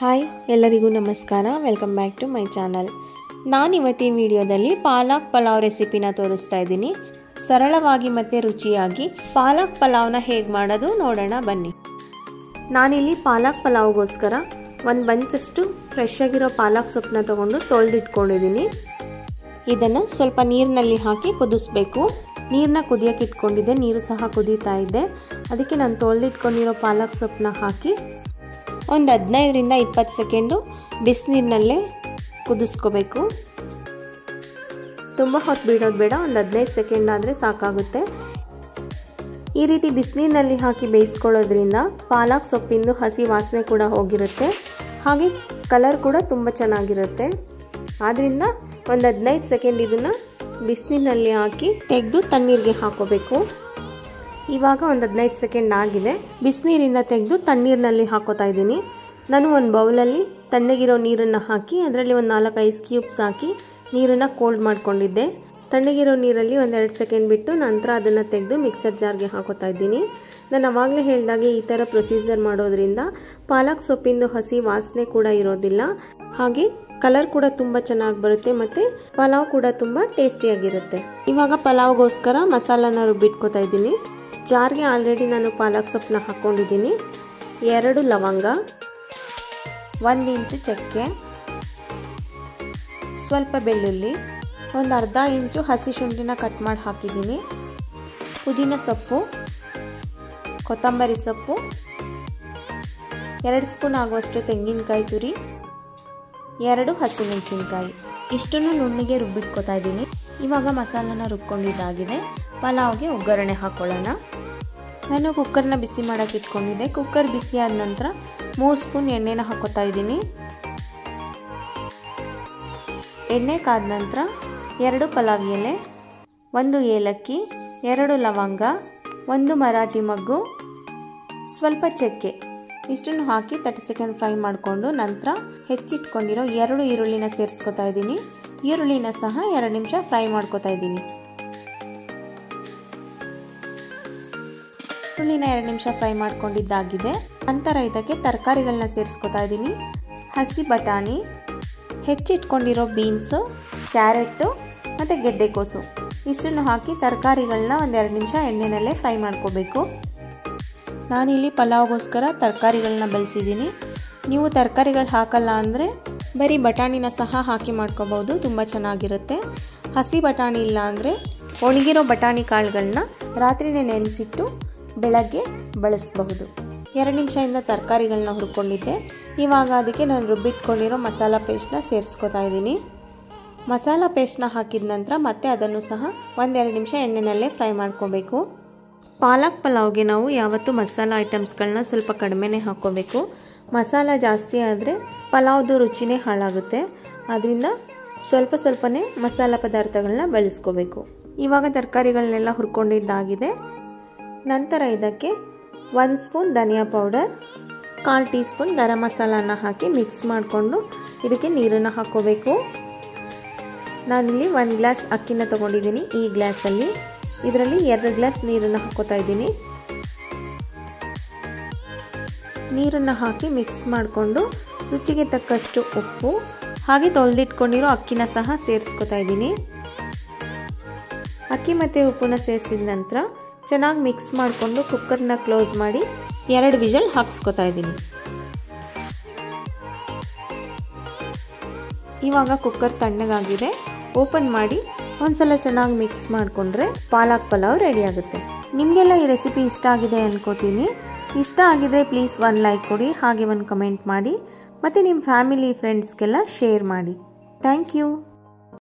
Hi ಎಲ್ಲರಿಗೂ ನಮಸ್ಕಾರ. Welcome back to my channel. ನಾನು ಇವತ್ತಿನ ವಿಡಿಯೋದಲ್ಲಿ ಪಾಲಕ್ ಪಲಾವ್ ರೆಸಿಪಿನ ತೋರಿಸ್ತಾ ಇದ್ದೀನಿ. ಸರಳವಾಗಿ ಮತ್ತು ರುಚಿಯಾಗಿ ಪಾಲಕ್ ಪಲಾವ್ನ ಹೇಗೆ ಮಾಡೋದು ನೋಡೋಣ ಬನ್ನಿ. ನಾನಿಲ್ಲಿ ಪಾಲಕ್ ಪಲಾವ್ಗೋಸ್ಕರ ಒಂದು ಬಂಚಷ್ಟು ಫ್ರೆಶ್ ಆಗಿರೋ ಪಾಲಕ್ ಸೊಪ್ಪನ್ನ ತೊಗೊಂಡು ತೊಳೆದಿಟ್ಕೊಂಡಿದ್ದೀನಿ. ಇದನ್ನು ಸ್ವಲ್ಪ ನೀರಿನಲ್ಲಿ ಹಾಕಿ ಕುದಿಸ್ಬೇಕು. ನೀರನ್ನ ಕುದಿಯೋಕೆ ಇಟ್ಕೊಂಡಿದ್ದೆ, ನೀರು ಸಹ ಕುದೀತಾ ಇದೆ. ಅದಕ್ಕೆ ನಾನು ತೊಳೆದಿಟ್ಕೊಂಡಿರೋ ಪಾಲಕ್ ಸೊಪ್ಪನ್ನ ಹಾಕಿ ಒಂದು 15ರಿಂದ 20 ಸೆಕೆಂಡು ಬಿಸಿನೀರಿನಲ್ಲೇ ಕುದಿಸ್ಕೋಬೇಕು. ತುಂಬ ಹೊತ್ತು ಬಿಡೋದು ಬೇಡ, ಒಂದು 15 ಸೆಕೆಂಡ್ ಆದರೆ ಸಾಕಾಗುತ್ತೆ. ಈ ರೀತಿ ಬಿಸಿನೀರಿನಲ್ಲಿ ಹಾಕಿ ಬೇಯಿಸ್ಕೊಳ್ಳೋದ್ರಿಂದ ಪಾಲಕ್ ಸೊಪ್ಪಿಂದು ಹಸಿ ವಾಸನೆ ಕೂಡ ಹೋಗಿರುತ್ತೆ, ಹಾಗೆ ಕಲರ್ ಕೂಡ ತುಂಬ ಚೆನ್ನಾಗಿರುತ್ತೆ. ಆದ್ದರಿಂದ ಒಂದು 15 ಸೆಕೆಂಡ್ ಇದನ್ನು ಬಿಸಿನೀರಿನಲ್ಲಿ ಹಾಕಿ ತೆಗೆದು ತಣ್ಣೀರಿಗೆ ಹಾಕೋಬೇಕು. ಇವಾಗ ಒಂದು 15 ಸೆಕೆಂಡ್ ಆಗಿದೆ. ಬಿಸಿನೀರಿಂದ ತೆಗೆದು ತಣ್ಣೀರಿನಲ್ಲಿ ಹಾಕೋತಾ ಇದ್ದೀನಿ. ನಾನು ಒಂದು ಬೌಲಲ್ಲಿ ತಣ್ಣಗಿರೋ ನೀರನ್ನು ಹಾಕಿ ಅದರಲ್ಲಿ ಒಂದು 4 ಐಸ್ ಕ್ಯೂಬ್ಸ್ ಹಾಕಿ ನೀರನ್ನು ಕೋಲ್ಡ್ ಮಾಡ್ಕೊಂಡಿದ್ದೆ. ತಣ್ಣಗಿರೋ ನೀರಲ್ಲಿ ಒಂದು 2 ಸೆಕೆಂಡ್ ಬಿಟ್ಟು ನಂತರ ಅದನ್ನು ತೆಗೆದು ಮಿಕ್ಸರ್ ಜಾರ್ಗೆ ಹಾಕೋತಾ ಇದ್ದೀನಿ. ನಾನು ಆವಾಗಲೇ ಹೇಳಿದಾಗೆ ಈ ಥರ ಪ್ರೊಸೀಜರ್ ಮಾಡೋದ್ರಿಂದ ಪಾಲಕ್ ಸೊಪ್ಪಿಂದು ಹಸಿ ವಾಸನೆ ಕೂಡ ಇರೋದಿಲ್ಲ, ಹಾಗೆ ಕಲರ್ ಕೂಡ ತುಂಬ ಚೆನ್ನಾಗಿ ಬರುತ್ತೆ ಮತ್ತು ಪಲಾವ್ ಕೂಡ ತುಂಬ ಟೇಸ್ಟಿಯಾಗಿರುತ್ತೆ. ಇವಾಗ ಪಲಾವ್ಗೋಸ್ಕರ ಮಸಾಲಾನ ರುಬ್ಬಿಟ್ಕೋತಾ ಇದ್ದೀನಿ. ಜಾರ್ಗೆ ಆಲ್ರೆಡಿ ನಾನು ಪಾಲಕ್ ಸೊಪ್ಪನ್ನ ಹಾಕ್ಕೊಂಡಿದ್ದೀನಿ. 2 ಲವಂಗ, 1 ಇಂಚು ಚಕ್ಕೆ, ಸ್ವಲ್ಪ ಬೆಳ್ಳುಳ್ಳಿ, ಒಂದು ಅರ್ಧ ಇಂಚು ಹಸಿ ಶುಂಠಿನ ಕಟ್ ಮಾಡಿ ಹಾಕಿದ್ದೀನಿ. ಪುದೀನ ಸೊಪ್ಪು, ಕೊತ್ತಂಬರಿ ಸೊಪ್ಪು, 2 ಸ್ಪೂನ್ ಆಗುವಷ್ಟು ತೆಂಗಿನಕಾಯಿ ತುರಿ, 2 ಹಸಿಮೆಣಸಿನ್ಕಾಯಿ, ಇಷ್ಟನ್ನು ನುಣ್ಣಗೆ ರುಬ್ಬಿಟ್ಕೋತಾ ಇದ್ದೀನಿ. ಇವಾಗ ಮಸಾಲಾನ ರುಬ್ಕೊಂಡಿದ್ದಾಗಿದೆ. ಪಲಾವ್ಗೆ ಒಗ್ಗರಣೆ ಹಾಕೊಳ್ಳೋಣ. ನಾನು ಕುಕ್ಕರ್ನ ಬಿಸಿ ಮಾಡೋಕ್ಕೆ ಇಟ್ಕೊಂಡಿದ್ದೆ. ಕುಕ್ಕರ್ ಬಿಸಿ ಆದ ನಂತರ 3 ಸ್ಪೂನ್ ಎಣ್ಣೆನ ಹಾಕೋತಾ ಇದ್ದೀನಿ. ಎಣ್ಣೆ ಕಾದ ನಂತರ 2 ಪಲಾವ್ ಎಲೆ, 1 ಏಲಕ್ಕಿ, 2 ಲವಂಗ, 1 ಮರಾಠಿ ಮೊಗ್ಗು, ಸ್ವಲ್ಪ ಚಕ್ಕೆ, ಇಷ್ಟನ್ನು ಹಾಕಿ 30 ಸೆಕೆಂಡ್ ಫ್ರೈ ಮಾಡಿಕೊಂಡು ನಂತರ ಹೆಚ್ಚಿಟ್ಕೊಂಡಿರೋ 2 ಈರುಳ್ಳಿನ ಸೇರಿಸ್ಕೊತಾ ಇದ್ದೀನಿ. ಈರುಳ್ಳಿನ ಸಹ 2 ನಿಮಿಷ ಫ್ರೈ ಮಾಡ್ಕೊತಾ ಇದ್ದೀನಿ. ಈರುಳ್ಳಿನ 2 ನಿಮಿಷ ಫ್ರೈ ಮಾಡ್ಕೊಂಡಿದ್ದಾಗಿದೆ. ನಂತರ ಇದಕ್ಕೆ ತರಕಾರಿಗಳನ್ನ ಸೇರಿಸ್ಕೊತಾ ಇದ್ದೀನಿ. ಹಸಿ ಬಟಾಣಿ, ಹೆಚ್ಚಿಟ್ಕೊಂಡಿರೋ ಬೀನ್ಸು, ಕ್ಯಾರೆಟು ಮತ್ತು ಗೆಡ್ಡೆಕೋಸು, ಇಷ್ಟನ್ನು ಹಾಕಿ ತರಕಾರಿಗಳನ್ನ ಒಂದು 2 ನಿಮಿಷ ಎಣ್ಣೆನಲ್ಲೇ ಫ್ರೈ ಮಾಡ್ಕೋಬೇಕು. ನಾನಿಲ್ಲಿ ಪಲಾವ್ಗೋಸ್ಕರ ತರಕಾರಿಗಳನ್ನ ಬಳಸಿದ್ದೀನಿ. ನೀವು ತರಕಾರಿಗಳು ಹಾಕಲ್ಲ ಅಂದರೆ ಬರೀ ಬಟಾಣಿನ ಸಹ ಹಾಕಿ ಮಾಡ್ಕೋಬೋದು, ತುಂಬ ಚೆನ್ನಾಗಿರುತ್ತೆ. ಹಸಿ ಬಟಾಣಿ ಇಲ್ಲ ಅಂದರೆ ಒಣಗಿರೋ ಬಟಾಣಿ ಕಾಳುಗಳನ್ನ ರಾತ್ರಿನೇ ನೆನೆಸಿಟ್ಟು ಬೆಳಗ್ಗೆ ಬಳಸಬಹುದು. 2 ನಿಮಿಷದಿಂದ ತರಕಾರಿಗಳನ್ನ ಹುರ್ಕೊಂಡಿದ್ದೆ. ಇವಾಗ ಅದಕ್ಕೆ ನಾನು ರುಬ್ಬಿಟ್ಕೊಂಡಿರೋ ಮಸಾಲ ಪೇಸ್ಟ್ನ ಸೇರಿಸ್ಕೊತಾ ಇದ್ದೀನಿ. ಮಸಾಲ ಪೇಸ್ಟ್ನ ಹಾಕಿದ ನಂತರ ಮತ್ತೆ ಅದನ್ನು ಸಹ 1-2 ನಿಮಿಷ ಎಣ್ಣೆನಲ್ಲೇ ಫ್ರೈ ಮಾಡ್ಕೋಬೇಕು. ಪಾಲಕ್ ಪಲಾವ್ಗೆ ನಾವು ಯಾವತ್ತೂ ಮಸಾಲ ಐಟಮ್ಸ್ಗಳನ್ನ ಸ್ವಲ್ಪ ಕಡಿಮೆನೇ ಹಾಕ್ಕೋಬೇಕು. ಮಸಾಲ ಜಾಸ್ತಿ ಆದರೆ ಪಲಾವ್ದು ರುಚಿನೇ ಹಾಳಾಗುತ್ತೆ. ಆದ್ದರಿಂದ ಸ್ವಲ್ಪನೇ ಮಸಾಲ ಪದಾರ್ಥಗಳನ್ನ ಬಳಸ್ಕೋಬೇಕು. ಇವಾಗ ತರಕಾರಿಗಳನ್ನೆಲ್ಲ ಹುರ್ಕೊಂಡಿದ್ದಾಗಿದೆ. ನಂತರ ಇದಕ್ಕೆ 1 ಸ್ಪೂನ್ ಧನಿಯಾ ಪೌಡರ್, 1/4 ಟೀ ಸ್ಪೂನ್ ಗರಂ ಮಸಾಲಾನ ಹಾಕಿ ಮಿಕ್ಸ್ ಮಾಡಿಕೊಂಡು ಇದಕ್ಕೆ ನೀರನ್ನು ಹಾಕ್ಕೋಬೇಕು. ನಾನಿಲ್ಲಿ 1 ಗ್ಲಾಸ್ ಅಕ್ಕಿನ ತೊಗೊಂಡಿದ್ದೀನಿ. ಈ ಗ್ಲಾಸಲ್ಲಿ ಇದರಲ್ಲಿ 2 ಗ್ಲಾಸ್ ನೀರನ್ನು ಹಾಕೋತಾ ಇದ್ದೀನಿ. ನೀರನ್ನು ಹಾಕಿ ಮಿಕ್ಸ್ ಮಾಡಿಕೊಂಡು ರುಚಿಗೆ ತಕ್ಕಷ್ಟು ಉಪ್ಪು ಹಾಗೆ ತೊಳೆದಿಟ್ಕೊಂಡಿರೋ ಅಕ್ಕಿನ ಸಹ ಸೇರಿಸ್ಕೊತಾ ಇದ್ದೀನಿ. ಅಕ್ಕಿ ಮತ್ತು ಉಪ್ಪನ್ನ ಸೇರಿಸಿದ ನಂತರ ಚೆನ್ನಾಗಿ ಮಿಕ್ಸ್ ಮಾಡಿಕೊಂಡು ಕುಕ್ಕರ್ನ ಕ್ಲೋಸ್ ಮಾಡಿ 2 ವಿಷಲ್ ಹಾಕ್ಸ್ಕೊತಾ ಇದ್ದೀನಿ. ಇವಾಗ ಕುಕ್ಕರ್ ತಣ್ಣಗಾಗಿದೆ. ಓಪನ್ ಮಾಡಿ ಒಂದ್ಸಲ ಚೆನ್ನಾಗಿ ಮಿಕ್ಸ್ ಮಾಡಿಕೊಂಡ್ರೆ ಪಾಲಕ್ ಪಲಾವ್ ರೆಡಿ ಆಗುತ್ತೆ. ನಿಮಗೆಲ್ಲ ಈ ರೆಸಿಪಿ ಇಷ್ಟ ಆಗಿದೆ ಅನ್ಕೋತೀನಿ. ಇಷ್ಟ ಆಗಿದ್ರೆ ಪ್ಲೀಸ್ 1 ಲೈಕ್ ಕೊಡಿ, ಹಾಗೆ 1 ಕಮೆಂಟ್ ಮಾಡಿ ಮತ್ತು ನಿಮ್ಮ ಫ್ಯಾಮಿಲಿ ಫ್ರೆಂಡ್ಸ್ಗೆಲ್ಲ ಶೇರ್ ಮಾಡಿ. Thank you.